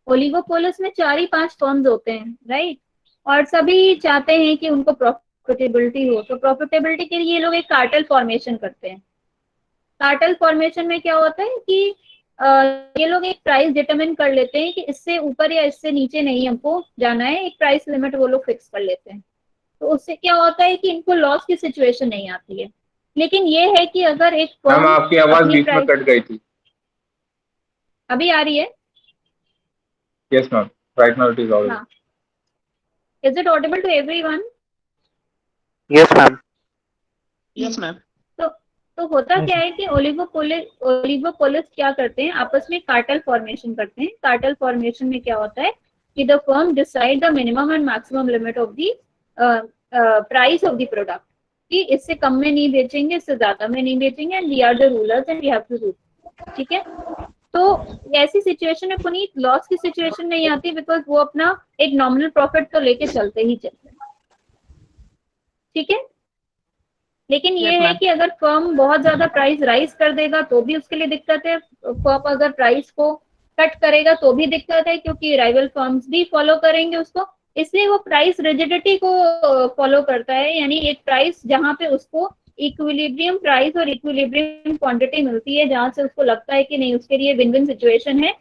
ओलिगोपोलिस में 4 ही 5 फर्म्स होते हैं, राइट. और सभी चाहते हैं कि उनको प्रॉफिटेबिलिटी हो. तो प्रॉफिटेबिलिटी के लिए ये लोग एक कार्टेल फॉर्मेशन करते हैं. कार्टेल फॉर्मेशन में क्या होता है कि ये लोग एक प्राइस डिटरमिन कर लेते हैं कि इससे ऊपर या इससे नीचे नहीं हमको जाना है. एक प्राइस लिमिट वो लोग फिक्स कर लेते हैं. तो उससे क्या होता है कि इनको लॉस की सिचुएशन नहीं आती है. लेकिन ये है कि अगर एक मैम फर्म आपकी आवाज अपनी बीच में प्राइस, कट गई थी. अभी आ रही है? Yes, ma'am. Right now it is audible. हाँ. Is it audible to everyone? Yes, ma'am. Yes ma'am. तो होता क्या है कि ओलिगोपोलिस क्या करते हैं, आपस में कार्टेल फॉर्मेशन करते हैं. कार्टेल फॉर्मेशन में क्या होता है कि the firm decide the minimum and maximum limit of the price of the product, कि इससे कम में नहीं बेचेंगे, इससे ज्यादा में नहीं बेचेंगे, and we are the rulers and we have to rule. ठीक है. तो ऐसी सिचुएशन में पुनीत लॉस की सिचुएशन नहीं आती, बिकॉज वो अपना एक नॉमिनल प्रॉफिट तो लेके चलते ही चलते हैं. ठीक है. लेकिन ये Yes, है ma'am. कि अगर फर्म बहुत ज्यादा प्राइस राइज कर देगा तो भी उसके लिए दिक्कत है. फर्म अगर प्राइस को कट करेगा तो भी दिक्कत है, क्योंकि राइवल फर्म्स भी फॉलो करेंगे उसको. इसलिए वो प्राइस रिजिडिटी को फॉलो करता है, यानी एक प्राइस जहां पे उसको इक्विलिब्रियम प्राइस और इक्विलिब्रियम क्वांटिटी मिलती है, जहां से उसको लगता है कि नहीं उसके लिए विन विन सिचुएशन है,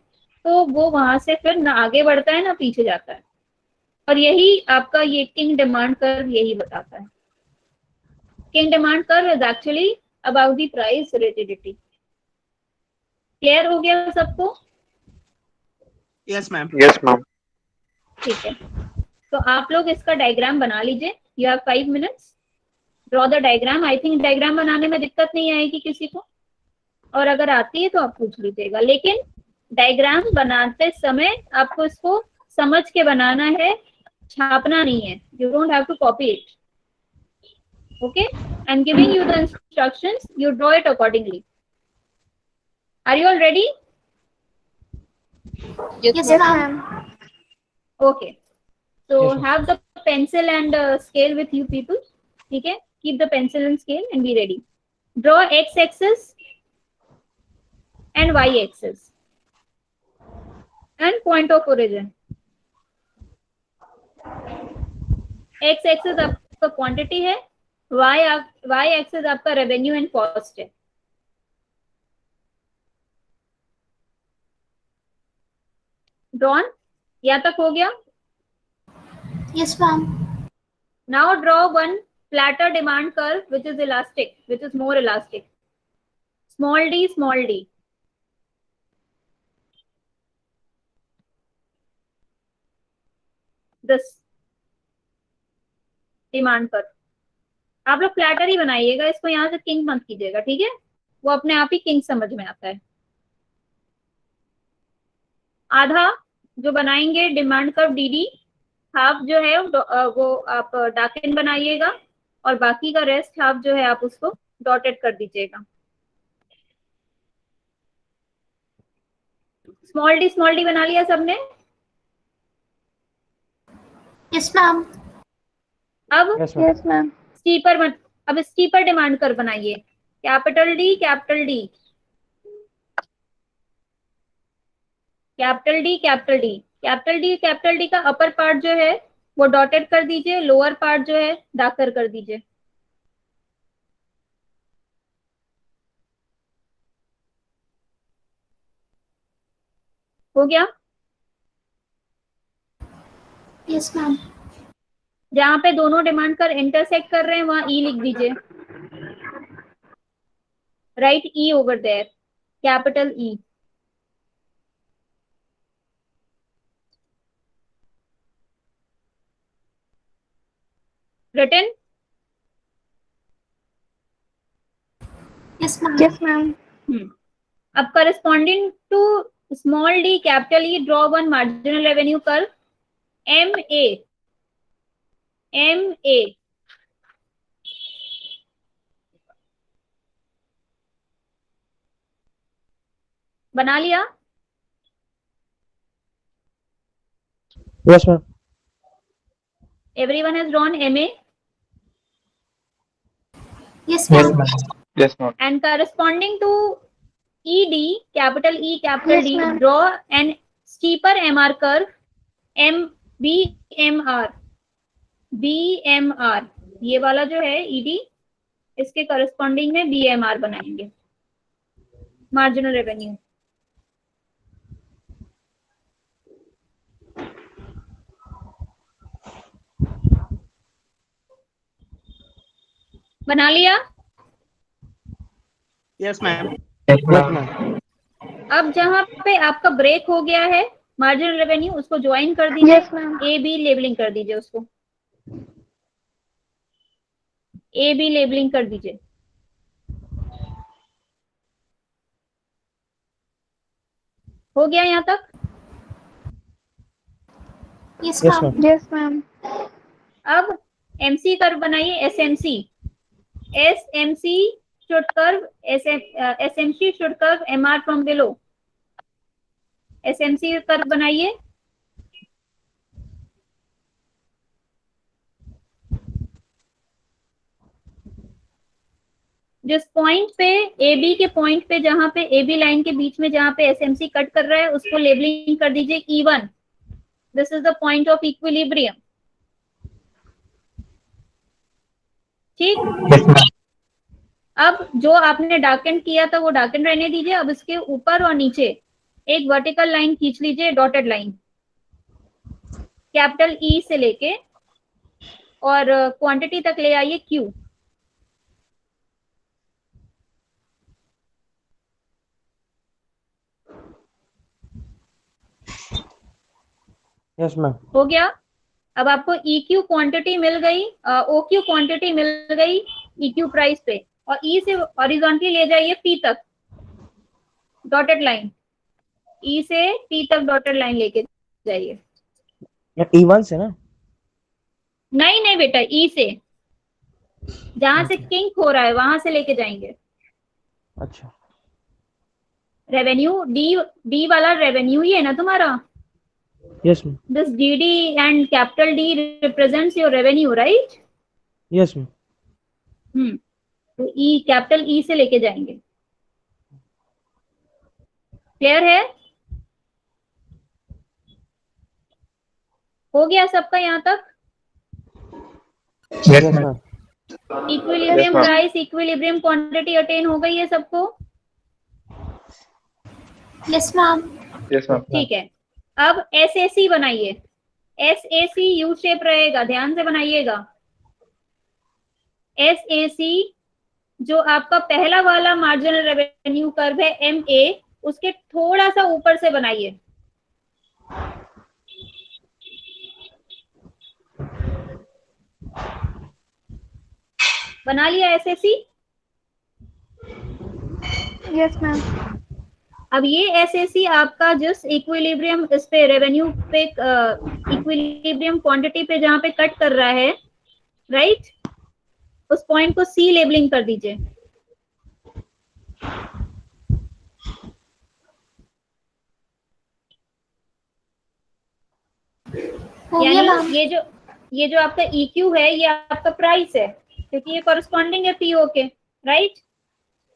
तो वो वहां से फिर ना आगे बढ़ता है ना पीछे जाता है. और यही आपका ये किंग डिमांड कर्व यही बताता है. King demand curve is actually about the price rigidity. Clear हो गया सबको? Yes ma'am. Yes, ma'am. ठीक है. तो आप लोग इसका डायग्राम बना लीजिए. You have 5 minutes. Draw the diagram. I think diagram बनाने में दिक्कत नहीं आएगी किसी को, और अगर आती है तो आप पूछ लीजिएगा. लेकिन डायग्राम बनाते समय आपको इसको समझ के बनाना है, छापना नहीं है. You don't have to copy it. Okay, I'm giving you the instructions, you draw it accordingly. Are you all ready? Yes, ma'am. Okay, so Yes, ma'am. have the pencil and scale with you people. Okay, keep the pencil and scale and be ready. Draw x axis and y axis and point of origin. x axis आपका क्वांटिटी है, y एक्सिस आपका रेवेन्यू एंड कॉस्ट है. ड्रॉन यहाँ तक हो गया? Yes, ma'am. Now draw one flatter demand curve which is elastic, which is more elastic. Small d, small d. This demand curve. आप लोग फ्लैटर ही बनाइएगा इसको, यहाँ से किंग मत कीजिएगा. ठीक है, वो अपने आप ही किंग समझ में आता है. आधा जो बनाएंगे डिमांड कर्व डीडी, हाफ जो है वो आप डार्कन बनाइएगा, और बाकी का रेस्ट हाफ जो है आप उसको डॉटेड कर दीजिएगा. स्मॉल डी बना लिया सबने? Yes, ma'am. अब Yes, ma'am. Yes, ma'am. अब स्टीपर डिमांड कर्व बनाइए. Capital D capital D capital D capital D capital D capital D का अपर पार्ट जो है वो डॉटेड कर दीजिए, लोअर पार्ट जो है डार्कर कर दीजिए. हो गया? Yes, ma'am. जहां पे दोनों डिमांड कर इंटरसेक्ट कर रहे हैं वहां ई लिख दीजिए. Write E over there, capital E. Written? Yes, ma'am. Yes, ma'am. अब corresponding to small d capital E, draw one marginal revenue curve MA. MA। बना लिया? Yes, ma'am. Everyone has drawn MA Yes, Yes, ma'am. ma'am. Yes, ma'am. and corresponding to ED, capital E, capital Yes, D, ma'am. draw an steeper MR curve, BMR। BMR ये वाला जो है ED, इसके करस्पॉन्डिंग में BMR बनाएंगे, मार्जिनल रेवेन्यू। बना लिया? Yes ma'am. Yes, Yes, ma'am. ma'am. अब जहां पे आपका ब्रेक हो गया है मार्जिनल रेवेन्यू, उसको ज्वाइन कर दीजिए। Yes, ma'am. A B labelling कर दीजिए, उसको ए बी लेबलिंग कर दीजिए। हो गया यहाँ तक? Yes, Yes, ma'am. ma'am. Yes, ma'am. अब एमसी कर्व बनाइए, SMC. SMC should curve SMC should curve MR from below। SMC curve बनाइए। जिस पॉइंट पे AB के पॉइंट पे, जहां पे AB लाइन के बीच में जहां पे SMC कट कर रहा है, उसको लेबलिंग कर दीजिए E1। This is the point of equilibrium. ठीक। Yes, ma'am. अब जो आपने डार्कन किया था वो डार्कन रहने दीजिए। अब इसके ऊपर और नीचे एक वर्टिकल लाइन खींच लीजिए, डॉटेड लाइन, कैपिटल E से लेके और क्वांटिटी तक ले आइए Q। Yes, ma'am. हो गया? अब आपको EQ क्वांटिटी मिल गई, OQ क्वांटिटी मिल गई EQ प्राइस पे, और E से हॉरिजॉन्टली ले जाइए P तक, डॉटेड लाइन। E से P तक डॉटेड लाइन लेके जाइए। E1 से ना? नहीं नहीं बेटा, E से, जहां से Okay. किंक हो रहा है वहां से लेके जाएंगे। अच्छा। रेवेन्यू डी वाला रेवेन्यू ही है ना तुम्हारा? Yes, ma'am. This DD and capital D represents your revenue, right? Yes, ma'am. तो E, कैपिटल E से लेके जाएंगे। क्लियर है? हो गया सबका यहाँ तक? Yes, Yes, ma'am. ma'am. Equilibrium ma'am. Price, equilibrium quantity attain हो गई है सबको? Yes, ma'am. Yes, ma'am. ठीक है। अब SAC बनाइए। SAC यू शेप रहेगा, ध्यान से बनाइएगा। SAC जो आपका पहला वाला मार्जिनल रेवेन्यू कर्व है MA, उसके थोड़ा सा ऊपर से बनाइए। बना लिया SAC? Yes, ma'am. अब ये SAC आपका जिस इक्विलिब्रियम इस पे रेवेन्यू पे इक्विलिब्रियम क्वांटिटी पे जहां पे कट कर रहा है, राइट, उस पॉइंट को C लेबलिंग कर दीजिए। हो गया, यानी ma'am. ये जो आपका EQ है, ये आपका प्राइस है, क्योंकि ये कॉरस्पॉन्डिंग है PO के, राइट।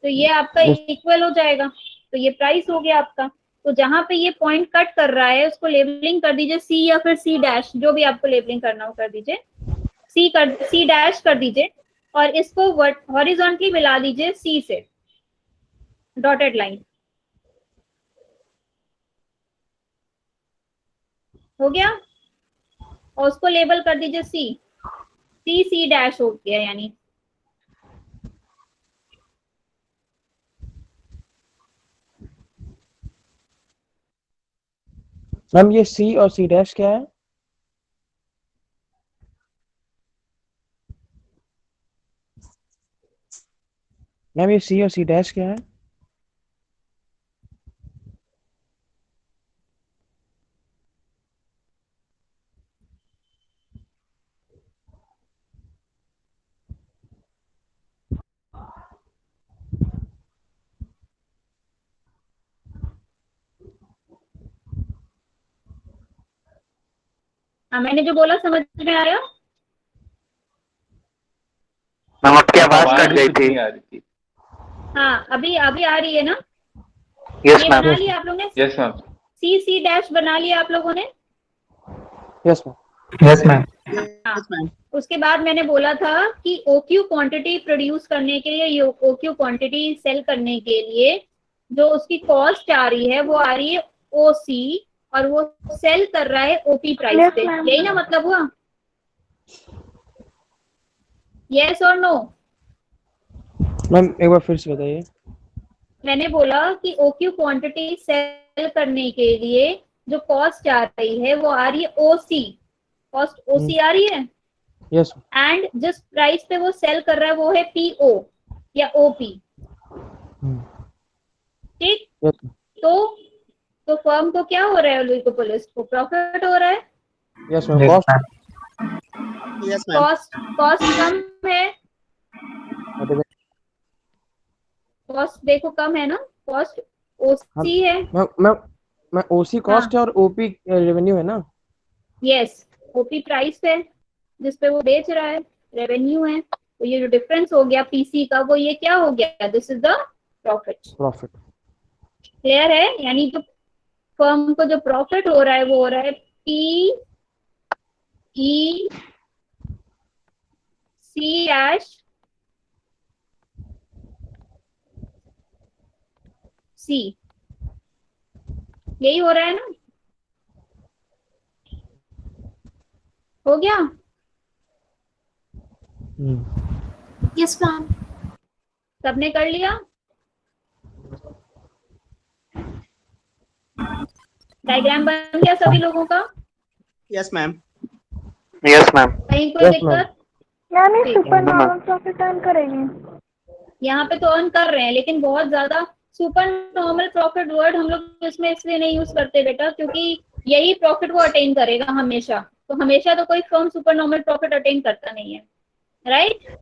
तो ये आपका Yes. इक्वल हो जाएगा, तो ये प्राइस हो गया आपका। तो जहां पे ये पॉइंट कट कर रहा है उसको लेबलिंग कर दीजिए C या फिर C डैश, जो भी आपको लेबलिंग करना हो कर दीजिए। C डैश कर दीजिए और इसको हॉरिजॉन्टली मिला दीजिए C से, डॉटेड लाइन। हो गया? और उसको लेबल कर दीजिए C डैश हो गया यानी। मैम ये C और C डैश क्या है? मैम ये C और C डैश क्या है? हाँ, मैंने जो बोला समझ में आया? मैम आपकी आवाज आवाज कट गई कुछ थी। नहीं आ रही थी। हाँ, अभी अभी आ रही है ना? यस ये मैम। बना लिया आप लोगों ने? Yes ma'am. सी डैश बना लिया आप लोगों ने? Yes ma'am. Yes ma'am. हाँ। Yes ma'am. उसके बाद मैंने बोला था कि ओक्यू क्वांटिटी प्रोड्यूस करने के लिए, ओक्यू क्वांटिटी सेल करने के लिए जो उसकी कॉस्ट आ रही है वो आ रही है ओसी, और वो सेल कर रहा है ओपी प्राइस Yes, पे। ma'am. यही ना मतलब हुआ? यस और नो? मैम एक बार फिर से बताइए। मैंने बोला कि ओक्यू क्वांटिटी सेल करने के लिए जो कॉस्ट आ रही है वो आ रही है ओसी, कॉस्ट ओसी आ रही है, यस। एंड जिस प्राइस पे वो सेल कर रहा है वो है पीओ या ओपी। ठीक? यस। तो फर्म को क्या हो रहा है, ओलिगोपोलिस्ट को प्रॉफिट हो रहा है। Yes ma'am. Cost yes ma'am. Cost कम है, कॉस्ट देखो कम है ना, कॉस्ट ओसी है। मैं ओसी कॉस्ट है और ओपी रेवेन्यू है ना। यस, ओपी प्राइस है जिस पे वो बेच रहा है, रेवेन्यू है। तो ये जो डिफरेंस हो गया पीसी का, वो ये क्या हो गया, this is the profit. Profit. Clear है? यानी जो फर्म को जो प्रॉफिट हो रहा है वो हो रहा है P E C dash C, यही हो रहा है ना? हो गया? Yes, ma'am. सबने कर लिया? डायग्राम बन गया सभी लोगों का? Yes ma'am. Yes ma'am. कहीं कोई Yes, ma'am. दिक्कत? मैम ये ठीक है। सुपर नॉर्मल प्रॉफिट अर्न करेंगे? यहाँ पे तो अर्न कर रहे हैं, लेकिन बहुत ज्यादा सुपर नॉर्मल प्रॉफिट वर्ड हम लोग इसमें इसलिए नहीं यूज करते बेटा, क्योंकि यही प्रॉफिट वो अटेन करेगा हमेशा। तो हमेशा तो कोई firm super normal profit attain करता नहीं है, राइट?